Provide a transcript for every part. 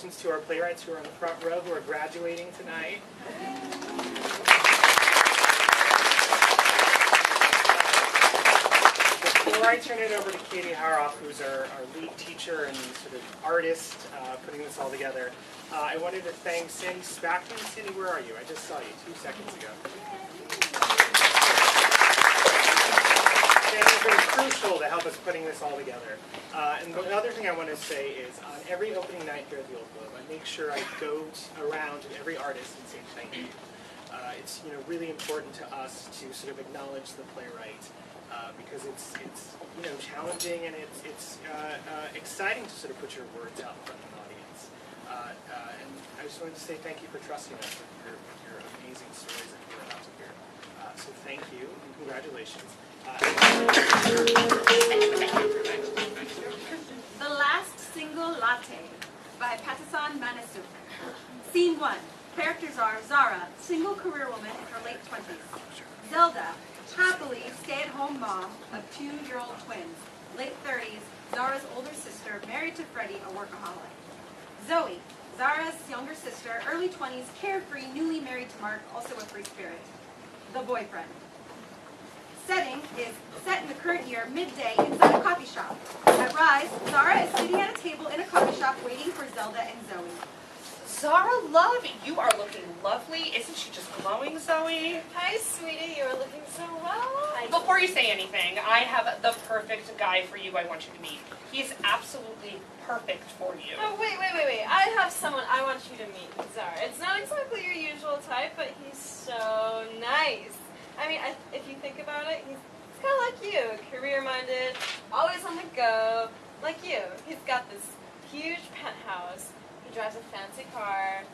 congratulations to our playwrights who are on the front row who are graduating tonight. Before I turn it over to Katie Haroff, who's our lead teacher and sort of artist putting this all together, I wanted to thank Sandy Spackman. Sandy, where are you? I just saw you 2 seconds ago. Sandy's been crucial to help us putting this all together. And the other thing I want to say is on every opening night here at the Old Globe, I make sure I go around to every artist and say thank you. It's really important to us to sort of acknowledge the playwright because it's challenging and it's exciting to sort of put your words out in front of an audience. And I just wanted to say thank you for trusting us with your amazing stories that you're about to hear. So thank you and congratulations. The Last Single Latte by Bea Manisouk. Scene 1. Characters are Zara, single career woman in her late 20s. Zelda, happily stay-at-home mom of 2-year-old twins. Late 30s, Zara's older sister, married to Freddie, a workaholic. Zoe, Zara's younger sister, early 20s, carefree, newly married to Mark, also a free spirit. The boyfriend. Setting is set in the current year, midday, inside a coffee shop. At Rise, Zara is sitting at a table in a coffee shop waiting for Zelda and Zoe. Zara, love, you are looking lovely. Isn't she just glowing, Zoe? Hi, sweetie. You are looking so well. Before you say anything, I have the perfect guy for you I want you to meet. He's absolutely perfect for you. Oh, wait. I have someone I want you to meet, Zara. It's not exactly your usual type, but he's so nice. I mean, if you think about it, he's kind of like you, career-minded, always on the go, like you. He's got this huge penthouse. He drives a fancy car.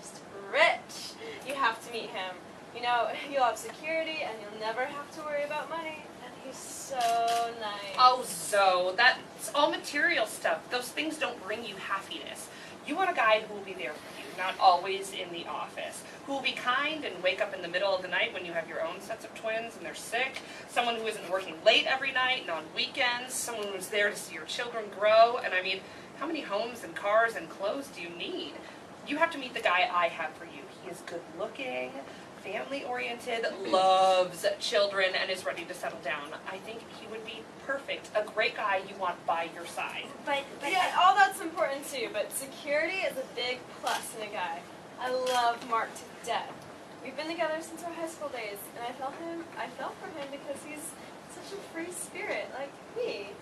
Just rich. You have to meet him. You'll have security, and you'll never have to worry about money. And he's so nice. Oh, Zoe, that's all material stuff. Those things don't bring you happiness. You want a guy who will be there for you, not always in the office, who will be kind and wake up in the middle of the night when you have your own sets of twins and they're sick, someone who isn't working late every night and on weekends, someone who's there to see your children grow. And I mean, how many homes and cars and clothes do you need? You have to meet the guy I have for you. He is good looking, family-oriented, loves children, and is ready to settle down. I think he would be perfect, a great guy you want by your side. But yeah, all that's important too, but security is a big plus in a guy. I love Mark to death. We've been together since our high school days, and I fell for him because he's such a free spirit, like me.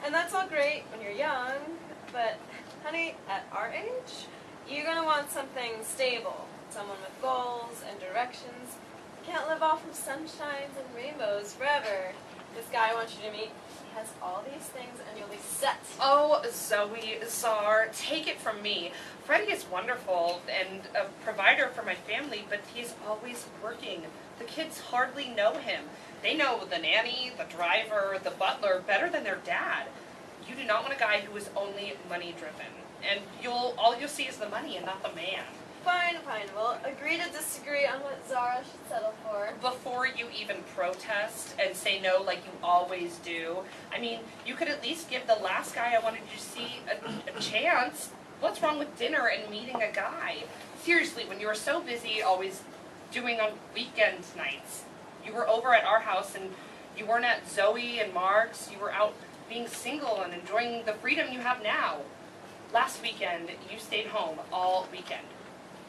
And that's all great when you're young, but honey, at our age, you're gonna want something stable. Someone with goals and directions. You can't live off of sunshines and rainbows forever. This guy I want you to meet, he has all these things and you'll be set. Oh, Zoe, Czar, take it from me. Freddie is wonderful and a provider for my family, but he's always working. The kids hardly know him. They know the nanny, the driver, the butler better than their dad. You do not want a guy who is only money-driven. And all you'll see is the money and not the man. Fine. We'll agree to disagree on what Zara should settle for. Before you even protest and say no like you always do, I mean, you could at least give the last guy I wanted you to see a chance. What's wrong with dinner and meeting a guy? Seriously, when you were so busy always doing on weekend nights, you were over at our house and you weren't at Zoe and Mark's, you were out being single and enjoying the freedom you have now. Last weekend, you stayed home all weekend.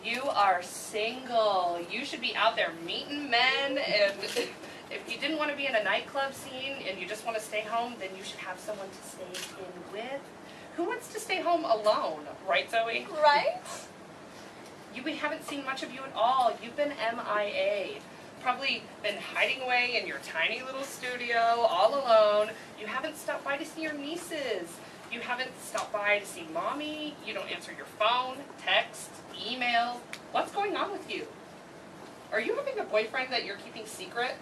You are single. You should be out there meeting men, and if you didn't want to be in a nightclub scene and you just want to stay home, then you should have someone to stay in with. Who wants to stay home alone, right, Zoe? Right? We haven't seen much of you at all. You've been MIA. Probably been hiding away in your tiny little studio all alone. You haven't stopped by to see your nieces. You haven't stopped by to see mommy. You don't answer your phone, text, email. What's going on with you? Are you having a boyfriend that you're keeping secret?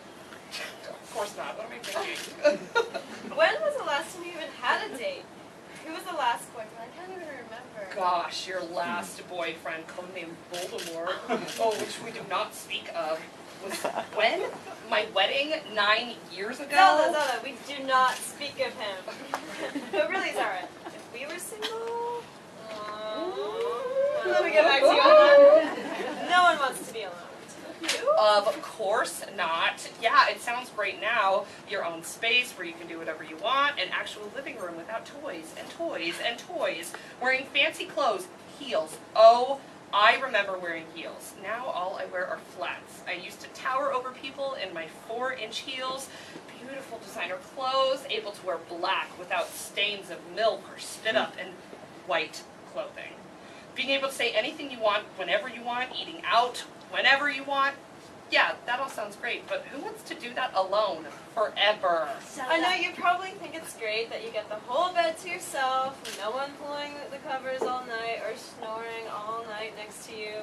Of course not. What am I thinking? When was the last time you even had a date? Who was the last boyfriend? I can't even remember. Gosh, your last boyfriend, codenamed Voldemort, oh, which we do not speak of, was when? My wedding 9 years ago? Zelda, we do not speak of him. But really, Zara, if we were single... let me get back to you on that. No one wants to be alone. You? Of course not. Yeah, it sounds great now. Your own space where you can do whatever you want, an actual living room without toys and toys and toys, wearing fancy clothes, heels. Oh, I remember wearing heels. Now all I wear are flats. I used to tower over people in my 4-inch heels, beautiful designer clothes, able to wear black without stains of milk or spit up, and white clothing. Being able to say anything you want, whenever you want, eating out, whenever you want. Yeah, that all sounds great, but who wants to do that alone forever? I know you probably think it's great that you get the whole bed to yourself, no one pulling the covers all night or snoring all night next to you.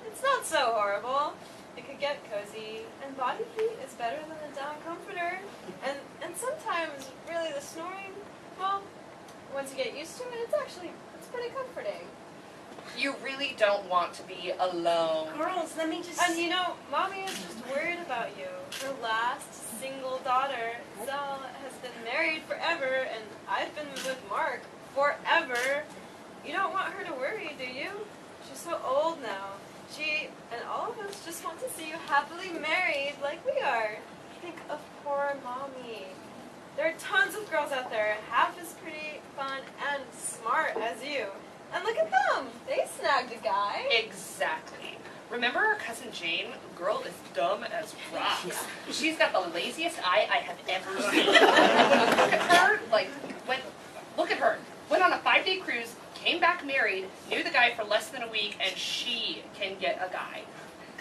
It's not so horrible. It could get cozy, and body heat is better than a down comforter. And sometimes, really, the snoring, well, once you get used to it, it's pretty comforting. You really don't want to be alone. Girls, let me just... And you know, Mommy is just worried about you. Her last single daughter, Zell, has been married forever, and I've been with Mark forever. You don't want her to worry, do you? She's so old now. She and all of us just want to see you happily married like we are. Think of poor Mommy. There are tons of girls out there, half as pretty, fun, and smart as you. And look at them! They snagged a guy. Exactly. Remember our cousin Jane? The girl is dumb as rocks. Yeah. She's got the laziest eye I have ever seen. Look at her, look at her. Went on a 5-day cruise, came back married, knew the guy for less than a week, and she can get a guy.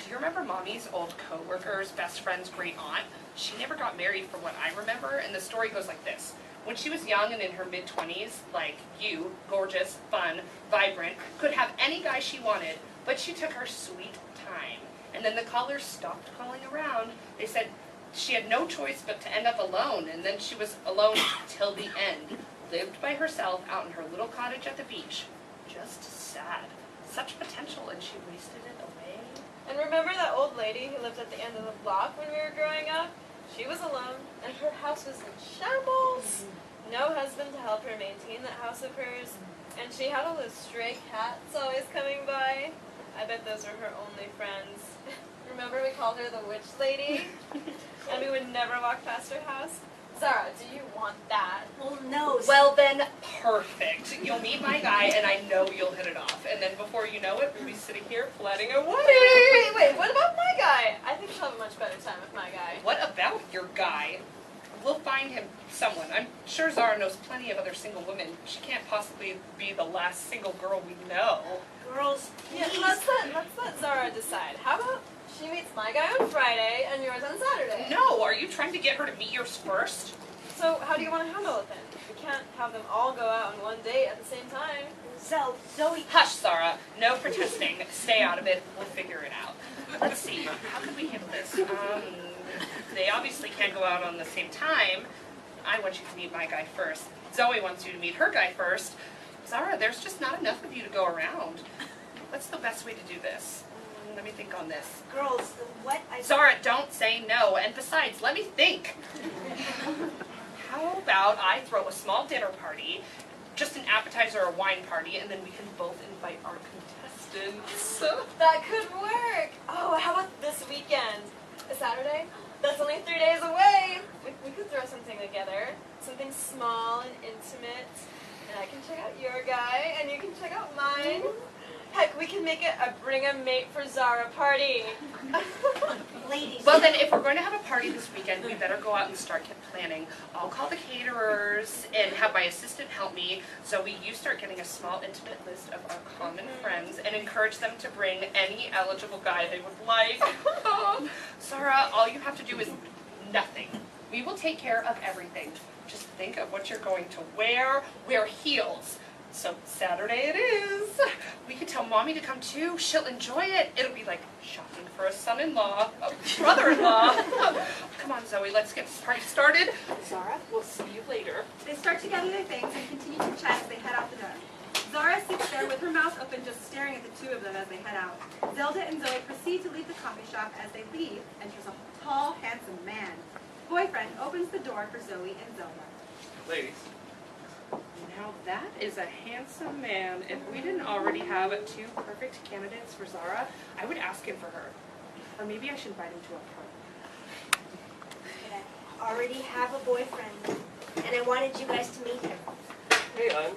Do you remember Mommy's old co-worker's best friend's great aunt? She never got married from what I remember, and the story goes like this. When she was young and in her mid-20s, like you, gorgeous, fun, vibrant, could have any guy she wanted, but she took her sweet time. And then the callers stopped calling around. They said she had no choice but to end up alone, and then she was alone till the end. Lived by herself out in her little cottage at the beach. Just sad. Such potential, and she wasted it away. And remember that old lady who lived at the end of the block when we were growing up? She was alone, and her house was in shambles. No husband to help her maintain that house of hers, and she had all those stray cats always coming by. I bet those were her only friends. Remember we called her the witch lady? And we would never walk past her house? Zara, do you want that? Well, no. Well then, perfect. You'll meet my guy, and I know you'll hit it off. And then before you know it, we'll be sitting here planning a wedding. Wait, what about my guy? I think she'll have a much better time with my guy. What about your guy? We'll find him someone. I'm sure Zara knows plenty of other single women. She can't possibly be the last single girl we know. Girls, Yeah, please. let's let Zara decide. How about she meets my guy on Friday and yours on Saturday? No, are you trying to get her to meet yours first? So how do you want to handle it then? We can't have them all go out on one date at the same time. Zoe. Hush, Zara. No protesting. Stay out of it. We'll figure it out. Let's see. How can we handle this? They obviously can't go out on the same time. I want you to meet my guy first. Zoe wants you to meet her guy first. Zara, there's just not enough of you to go around. What's the best way to do this? Let me think on this. Girls, what I... Zara, don't say no. And besides, let me think. How about I throw a small dinner party, just an appetizer or wine party, and then we can both invite our contestants. That could work. Oh, how about this weekend? A Saturday? That's only 3 days away. We could throw something together. Something small and intimate. And I can check out your guy, and you can check out mine. Heck, we can make it a bring a mate for Zara party. Ladies. Well then, if we're going to have a party this weekend, we better go out and start planning. I'll call the caterers and have my assistant help me. Zoe, you start getting a small, intimate list of our common friends and encourage them to bring any eligible guy they would like. Zara, all you have to do is nothing. We will take care of everything. Just think of what you're going to wear. Wear heels. So Saturday it is. We can tell Mommy to come too. She'll enjoy it. It'll be like shopping for a son-in-law, a brother-in-law. Come on, Zoe, let's get this party started. Zara, we'll see you later. They start to gather their things and continue to chat as they head out the door. Zara sits there with her mouth open, just staring at the two of them as they head out. Zelda and Zoe proceed to leave the coffee shop. As they leave, enters a tall, handsome man. Boyfriend opens the door for Zoe and Zelda. Ladies, Now that is a handsome man. If we didn't already have 2 perfect candidates for Zara, I would ask him for her. Or maybe I should invite him to a party. I already have a boyfriend, and I wanted you guys to meet him. Hey, hon.